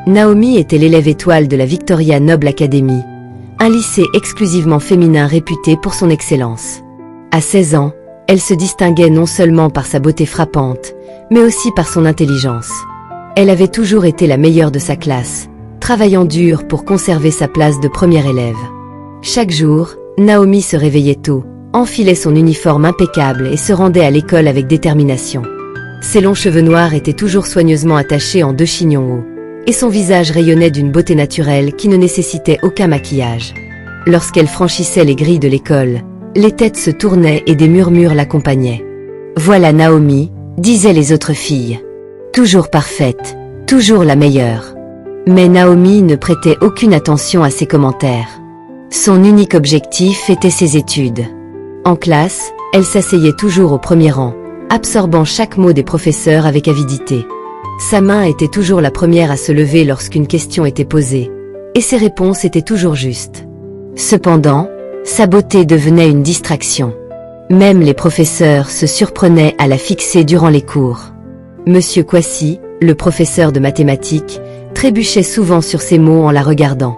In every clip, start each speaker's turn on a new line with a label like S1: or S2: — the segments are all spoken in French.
S1: Naomi était l'élève étoile de la Victoria Noble Academy, un lycée exclusivement féminin réputé pour son excellence. À 16 ans, elle se distinguait non seulement par sa beauté frappante, mais aussi par son intelligence. Elle avait toujours été la meilleure de sa classe, travaillant dur pour conserver sa place de première élève. Chaque jour, Naomi se réveillait tôt, enfilait son uniforme impeccable et se rendait à l'école avec détermination. Ses longs cheveux noirs étaient toujours soigneusement attachés en 2 chignons hauts, et son visage rayonnait d'une beauté naturelle qui ne nécessitait aucun maquillage. Lorsqu'elle franchissait les grilles de l'école, les têtes se tournaient et des murmures l'accompagnaient. « Voilà Naomi », disaient les autres filles. « Toujours parfaite, toujours la meilleure. » Mais Naomi ne prêtait aucune attention à ces commentaires. Son unique objectif était ses études. En classe, elle s'asseyait toujours au premier rang, absorbant chaque mot des professeurs avec avidité. Sa main était toujours la première à se lever lorsqu'une question était posée, et ses réponses étaient toujours justes. Cependant, sa beauté devenait une distraction. Même les professeurs se surprenaient à la fixer durant les cours. Monsieur Kwasi, le professeur de mathématiques, trébuchait souvent sur ses mots en la regardant.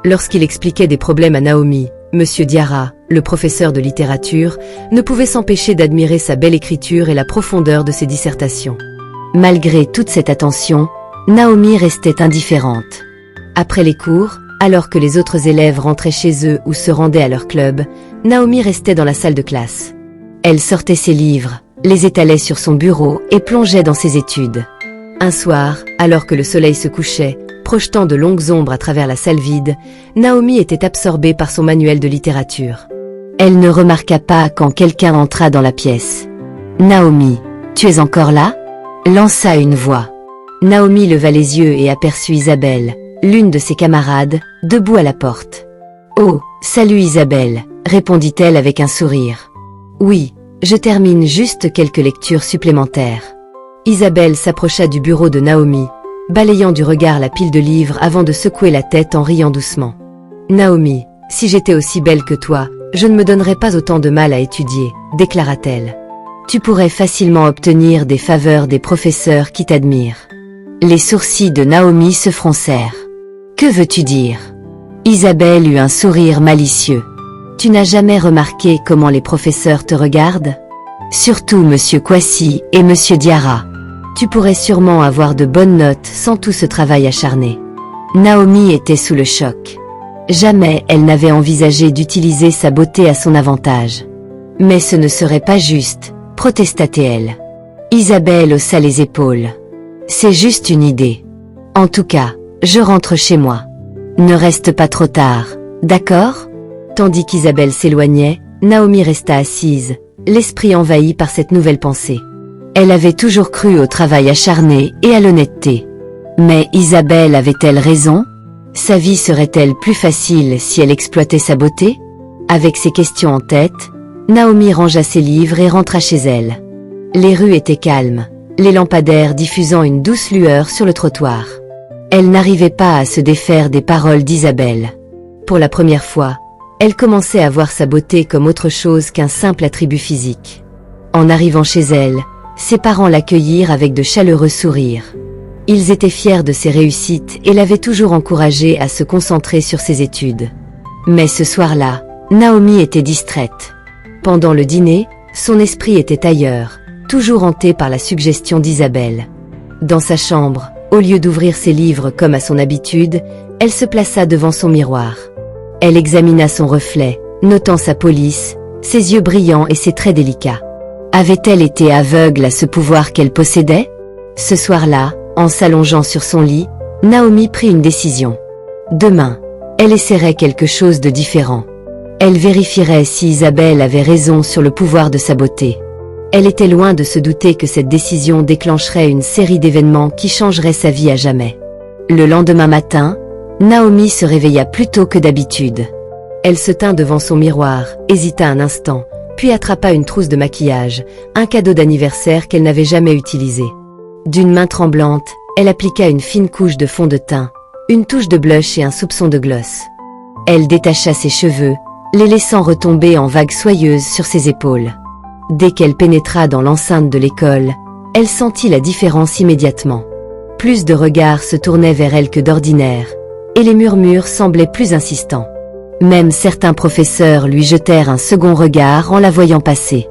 S1: Lorsqu'il expliquait des problèmes à Naomi, Monsieur Diarra, le professeur de littérature, ne pouvait s'empêcher d'admirer sa belle écriture et la profondeur de ses dissertations. Malgré toute cette attention, Naomi restait indifférente. Après les cours, alors que les autres élèves rentraient chez eux ou se rendaient à leur club, Naomi restait dans la salle de classe. Elle sortait ses livres, les étalait sur son bureau et plongeait dans ses études. Un soir, alors que le soleil se couchait, projetant de longues ombres à travers la salle vide, Naomi était absorbée par son manuel de littérature. Elle ne remarqua pas quand quelqu'un entra dans la pièce. « Naomi, tu es encore là ?» lança une voix. Naomi leva les yeux et aperçut Isabelle, l'une de ses camarades, debout à la porte. « Oh, salut Isabelle », répondit-elle avec un sourire. « Oui, je termine juste quelques lectures supplémentaires. » Isabelle s'approcha du bureau de Naomi, balayant du regard la pile de livres avant de secouer la tête en riant doucement. « Naomi, si j'étais aussi belle que toi, je ne me donnerais pas autant de mal à étudier, déclara-t-elle. Tu pourrais facilement obtenir des faveurs des professeurs qui t'admirent. » Les sourcils de Naomi se froncèrent. « Que veux-tu dire ?» Isabelle eut un sourire malicieux. « Tu n'as jamais remarqué comment les professeurs te regardent ? Surtout Monsieur Kwasi et Monsieur Diarra. Tu pourrais sûrement avoir de bonnes notes sans tout ce travail acharné. » Naomi était sous le choc. Jamais elle n'avait envisagé d'utiliser sa beauté à son avantage. « Mais ce ne serait pas juste, » protesta-t-elle. Isabelle haussa les épaules. « C'est juste une idée. En tout cas, je rentre chez moi. Ne reste pas trop tard, d'accord ?» Tandis qu'Isabelle s'éloignait, Naomi resta assise, l'esprit envahi par cette nouvelle pensée. Elle avait toujours cru au travail acharné et à l'honnêteté. Mais Isabelle avait-elle raison? Sa vie serait-elle plus facile si elle exploitait sa beauté? Avec ces questions en tête, Naomi rangea ses livres et rentra chez elle. Les rues étaient calmes, les lampadaires diffusant une douce lueur sur le trottoir. Elle n'arrivait pas à se défaire des paroles d'Isabelle. Pour la première fois, elle commençait à voir sa beauté comme autre chose qu'un simple attribut physique. En arrivant chez elle, ses parents l'accueillirent avec de chaleureux sourires. Ils étaient fiers de ses réussites et l'avaient toujours encouragée à se concentrer sur ses études. Mais ce soir-là, Naomi était distraite. Pendant le dîner, son esprit était ailleurs, toujours hanté par la suggestion d'Isabelle. Dans sa chambre, au lieu d'ouvrir ses livres comme à son habitude, elle se plaça devant son miroir. Elle examina son reflet, notant sa police, ses yeux brillants et ses traits délicats. Avait-elle été aveugle à ce pouvoir qu'elle possédait? Ce soir-là, en s'allongeant sur son lit, Naomi prit une décision. Demain, elle essaierait quelque chose de différent. Elle vérifierait si Isabelle avait raison sur le pouvoir de sa beauté. Elle était loin de se douter que cette décision déclencherait une série d'événements qui changeraient sa vie à jamais. Le lendemain matin, Naomi se réveilla plus tôt que d'habitude. Elle se tint devant son miroir, hésita un instant, puis attrapa une trousse de maquillage, un cadeau d'anniversaire qu'elle n'avait jamais utilisé. D'une main tremblante, elle appliqua une fine couche de fond de teint, une touche de blush et un soupçon de gloss. Elle détacha ses cheveux, les laissant retomber en vagues soyeuses sur ses épaules. Dès qu'elle pénétra dans l'enceinte de l'école, elle sentit la différence immédiatement. Plus de regards se tournaient vers elle que d'ordinaire, et les murmures semblaient plus insistants. Même certains professeurs lui jetèrent un second regard en la voyant passer.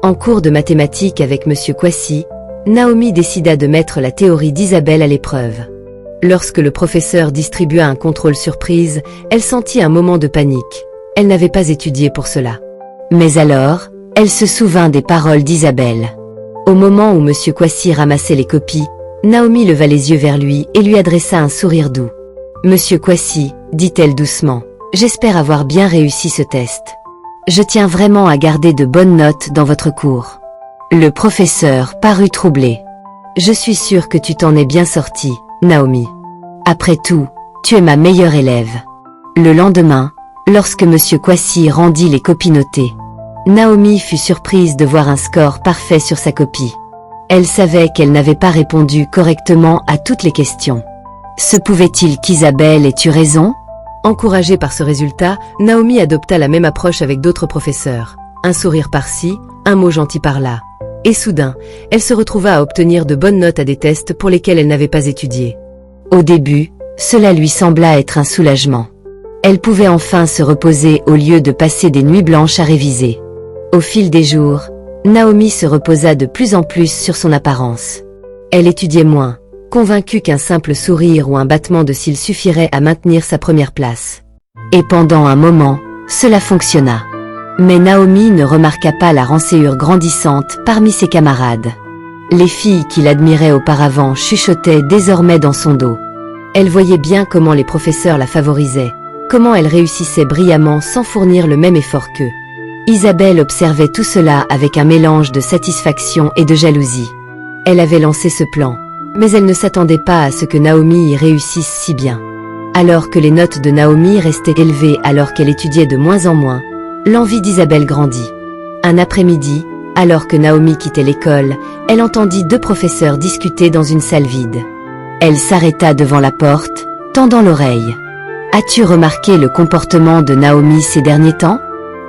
S1: En cours de mathématiques avec M. Kwasi, Naomi décida de mettre la théorie d'Isabelle à l'épreuve. Lorsque le professeur distribua un contrôle surprise, elle sentit un moment de panique. Elle n'avait pas étudié pour cela. Mais alors, elle se souvint des paroles d'Isabelle. Au moment où M. Kwasi ramassait les copies, Naomi leva les yeux vers lui et lui adressa un sourire doux. « Monsieur Kwasi, dit-elle doucement, j'espère avoir bien réussi ce test. Je tiens vraiment à garder de bonnes notes dans votre cours. » Le professeur parut troublé. « Je suis sûre que tu t'en es bien sortie, Naomi. Après tout, tu es ma meilleure élève. » Le lendemain, lorsque M. Kwasi rendit les copies notées, Naomi fut surprise de voir un score parfait sur sa copie. Elle savait qu'elle n'avait pas répondu correctement à toutes les questions. Se pouvait-il qu'Isabelle ait eu raison? Encouragée par ce résultat, Naomi adopta la même approche avec d'autres professeurs. Un sourire par-ci, un mot gentil par-là. Et soudain, elle se retrouva à obtenir de bonnes notes à des tests pour lesquels elle n'avait pas étudié. Au début, cela lui sembla être un soulagement. Elle pouvait enfin se reposer au lieu de passer des nuits blanches à réviser. Au fil des jours, Naomi se reposa de plus en plus sur son apparence. Elle étudiait moins, convaincue qu'un simple sourire ou un battement de cils suffirait à maintenir sa première place. Et pendant un moment, cela fonctionna. Mais Naomi ne remarqua pas la rançéure grandissante parmi ses camarades. Les filles qui l'admiraient auparavant chuchotaient désormais dans son dos. Elle voyait bien comment les professeurs la favorisaient, comment elle réussissait brillamment sans fournir le même effort qu'eux. Isabelle observait tout cela avec un mélange de satisfaction et de jalousie. Elle avait lancé ce plan, mais elle ne s'attendait pas à ce que Naomi y réussisse si bien. Alors que les notes de Naomi restaient élevées alors qu'elle étudiait de moins en moins, l'envie d'Isabelle grandit. Un après-midi, alors que Naomi quittait l'école, elle entendit deux professeurs discuter dans une salle vide. Elle s'arrêta devant la porte, tendant l'oreille. « As-tu remarqué le comportement de Naomi ces derniers temps ?»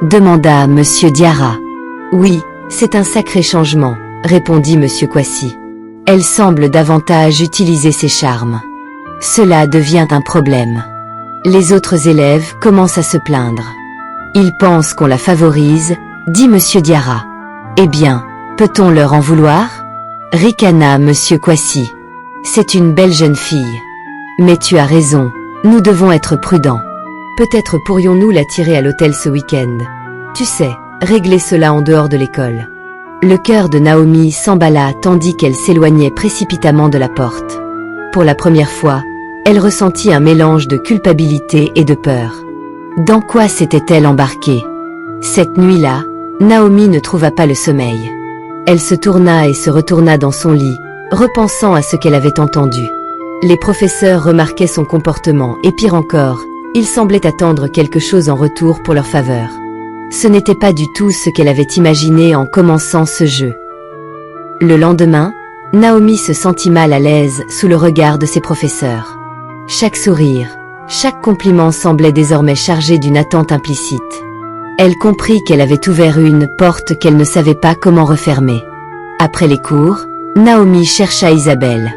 S1: demanda M. Diarra. « Oui, c'est un sacré changement, » répondit M. Kwasi. « Elle semble davantage utiliser ses charmes. Cela devient un problème. Les autres élèves commencent à se plaindre. Ils pensent qu'on la favorise, » dit M. Diarra. « Eh bien, peut-on leur en vouloir ?» ricana M. Kwasi. « C'est une belle jeune fille. Mais tu as raison, nous devons être prudents. Peut-être pourrions-nous l'attirer à l'hôtel ce week-end. Tu sais, régler cela en dehors de l'école. » Le cœur de Naomi s'emballa tandis qu'elle s'éloignait précipitamment de la porte. Pour la première fois, elle ressentit un mélange de culpabilité et de peur. Dans quoi s'était-elle embarquée? Cette nuit-là, Naomi ne trouva pas le sommeil. Elle se tourna et se retourna dans son lit, repensant à ce qu'elle avait entendu. Les professeurs remarquaient son comportement et pire encore, ils semblaient attendre quelque chose en retour pour leur faveur. Ce n'était pas du tout ce qu'elle avait imaginé en commençant ce jeu. Le lendemain, Naomi se sentit mal à l'aise sous le regard de ses professeurs. Chaque sourire, chaque compliment semblait désormais chargé d'une attente implicite. Elle comprit qu'elle avait ouvert une porte qu'elle ne savait pas comment refermer. Après les cours, Naomi chercha Isabelle.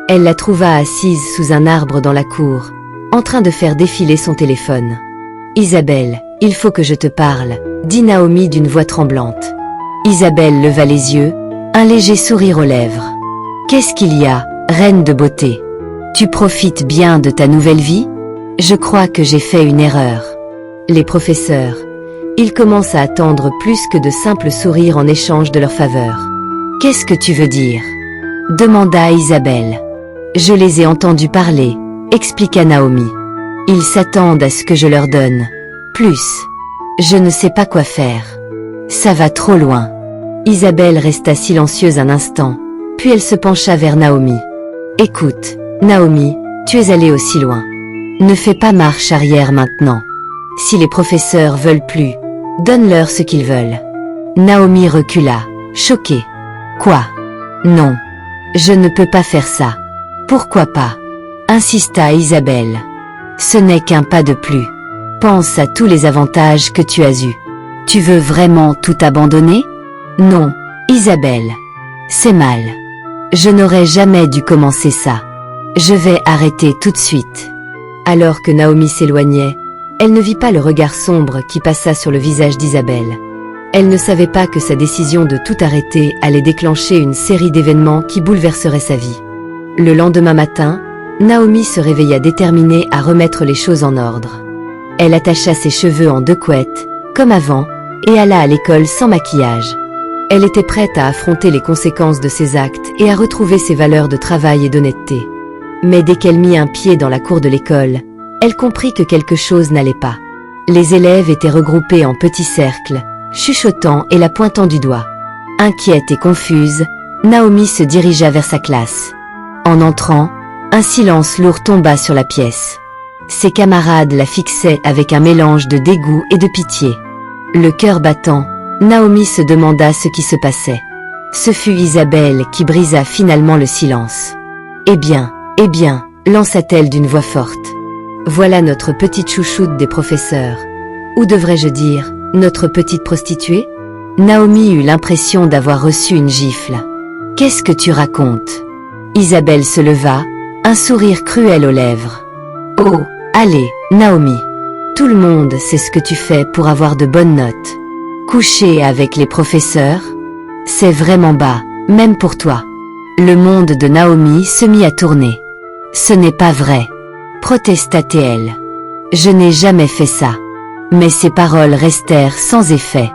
S1: Elle la trouva assise sous un arbre dans la cour, en train de faire défiler son téléphone. « Isabelle, il faut que je te parle, » dit Naomi d'une voix tremblante. Isabelle leva les yeux, un léger sourire aux lèvres. « Qu'est-ce qu'il y a, reine de beauté? Tu profites bien de ta nouvelle vie? Je crois que j'ai fait une erreur. » Les professeurs, ils commencent à attendre plus que de simples sourires en échange de leur faveur. « Qu'est-ce que tu veux dire? » demanda Isabelle. « Je les ai entendus parler, » expliqua Naomi. « Ils s'attendent à ce que je leur donne plus. Je ne sais pas quoi faire. Ça va trop loin. » Isabelle resta silencieuse un instant, puis elle se pencha vers Naomi. « Écoute, Naomi, tu es allée aussi loin. Ne fais pas marche arrière maintenant. Si les professeurs veulent plus, donne-leur ce qu'ils veulent. » Naomi recula, choquée. « Quoi? Non. Je ne peux pas faire ça. »« Pourquoi pas ?» insista Isabelle. « Ce n'est qu'un pas de plus. Pense à tous les avantages que tu as eus. Tu veux vraiment tout abandonner? » « Non, Isabelle. C'est mal. Je n'aurais jamais dû commencer ça. Je vais arrêter tout de suite. Alors que Naomi s'éloignait, elle ne vit pas le regard sombre qui passa sur le visage d'Isabelle. Elle ne savait pas que sa décision de tout arrêter allait déclencher une série d'événements qui bouleverseraient sa vie. Le lendemain matin, Naomi se réveilla déterminée à remettre les choses en ordre. Elle attacha ses cheveux en 2 couettes, comme avant, et alla à l'école sans maquillage. Elle était prête à affronter les conséquences de ses actes et à retrouver ses valeurs de travail et d'honnêteté. Mais dès qu'elle mit un pied dans la cour de l'école, elle comprit que quelque chose n'allait pas. Les élèves étaient regroupés en petits cercles, chuchotant et la pointant du doigt. Inquiète et confuse, Naomi se dirigea vers sa classe. En entrant, un silence lourd tomba sur la pièce. Ses camarades la fixaient avec un mélange de dégoût et de pitié. Le cœur battant, Naomi se demanda ce qui se passait. Ce fut Isabelle qui brisa finalement le silence. Eh bien, lança-t-elle d'une voix forte. Voilà notre petite chouchoute des professeurs. Ou devrais-je dire, notre petite prostituée? Naomi eut l'impression d'avoir reçu une gifle. Qu'est-ce que tu racontes? Isabelle se leva, un sourire cruel aux lèvres. Oh, allez, Naomi. Tout le monde sait ce que tu fais pour avoir de bonnes notes. Coucher avec les professeurs? C'est vraiment bas, même pour toi. Le monde de Naomi se mit à tourner. Ce n'est pas vrai, protesta-t-elle. Je n'ai jamais fait ça. Mais ses paroles restèrent sans effet.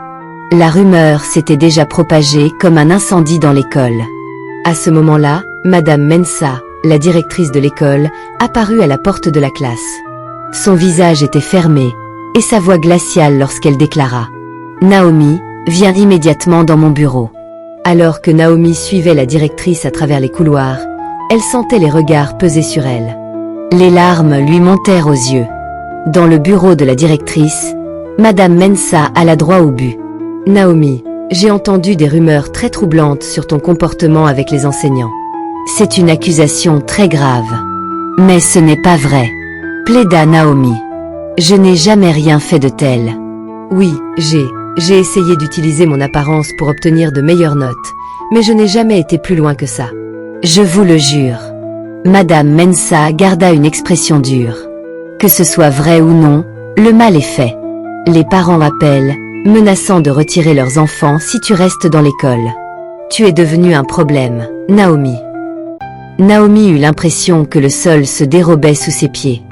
S1: La rumeur s'était déjà propagée comme un incendie dans l'école. À ce moment-là, Madame Mensah, la directrice de l'école, apparut à la porte de la classe. Son visage était fermé, et sa voix glaciale lorsqu'elle déclara « Naomi, viens immédiatement dans mon bureau ». Alors que Naomi suivait la directrice à travers les couloirs, elle sentait les regards peser sur elle. Les larmes lui montèrent aux yeux. Dans le bureau de la directrice, Madame Mensah alla droit au but. « Naomi, j'ai entendu des rumeurs très troublantes sur ton comportement avec les enseignants. C'est une accusation très grave. Mais ce n'est pas vrai, plaida Naomi. Je n'ai jamais rien fait de tel. Oui, j'ai essayé d'utiliser mon apparence pour obtenir de meilleures notes, mais je n'ai jamais été plus loin que ça. Je vous le jure. Madame Mensah garda une expression dure. Que ce soit vrai ou non, le mal est fait. Les parents appellent, menaçant de retirer leurs enfants si tu restes dans l'école. Tu es devenu un problème, Naomi. Naomi eut l'impression que le sol se dérobait sous ses pieds.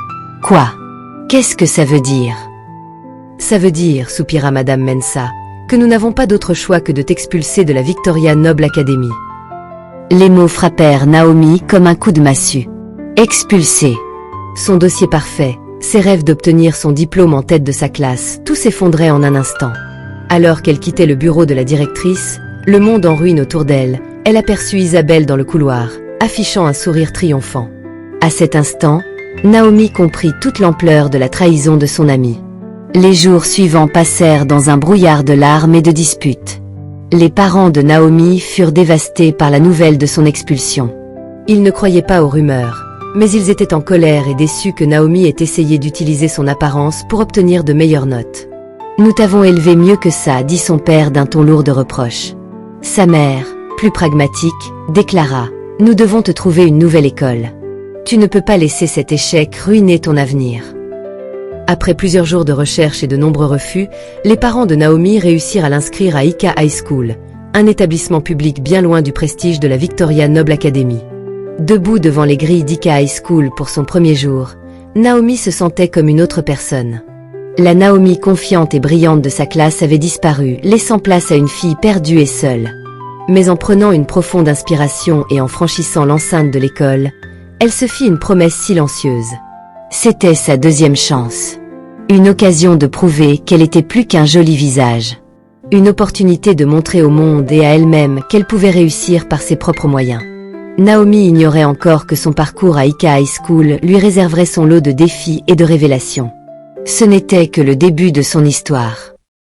S1: Quoi? Qu'est-ce que ça veut dire? Ça veut dire, soupira Madame Mensah, que nous n'avons pas d'autre choix que de t'expulser de la Victoria Noble Academy. Les mots frappèrent Naomi comme un coup de massue. Expulsée. Son dossier parfait, ses rêves d'obtenir son diplôme en tête de sa classe, tout s'effondrait en un instant. Alors qu'elle quittait le bureau de la directrice, le monde en ruine autour d'elle, elle aperçut Isabelle dans le couloir, affichant un sourire triomphant. À cet instant, Naomi comprit toute l'ampleur de la trahison de son amie. Les jours suivants passèrent dans un brouillard de larmes et de disputes. Les parents de Naomi furent dévastés par la nouvelle de son expulsion. Ils ne croyaient pas aux rumeurs, mais ils étaient en colère et déçus que Naomi ait essayé d'utiliser son apparence pour obtenir de meilleures notes. « Nous t'avons élevé mieux que ça », dit son père d'un ton lourd de reproches. Sa mère, plus pragmatique, déclara « Nous devons te trouver une nouvelle école. Tu ne peux pas laisser cet échec ruiner ton avenir. » Après plusieurs jours de recherche et de nombreux refus, les parents de Naomi réussirent à l'inscrire à Ika High School, un établissement public bien loin du prestige de la Victoria Noble Academy. Debout devant les grilles d'Ika High School pour son premier jour, Naomi se sentait comme une autre personne. La Naomi confiante et brillante de sa classe avait disparu, laissant place à une fille perdue et seule. Mais en prenant une profonde inspiration et en franchissant l'enceinte de l'école, elle se fit une promesse silencieuse. C'était sa deuxième chance. Une occasion de prouver qu'elle était plus qu'un joli visage. Une opportunité de montrer au monde et à elle-même qu'elle pouvait réussir par ses propres moyens. Naomi ignorait encore que son parcours à Ika High School lui réserverait son lot de défis et de révélations. Ce n'était que le début de son histoire.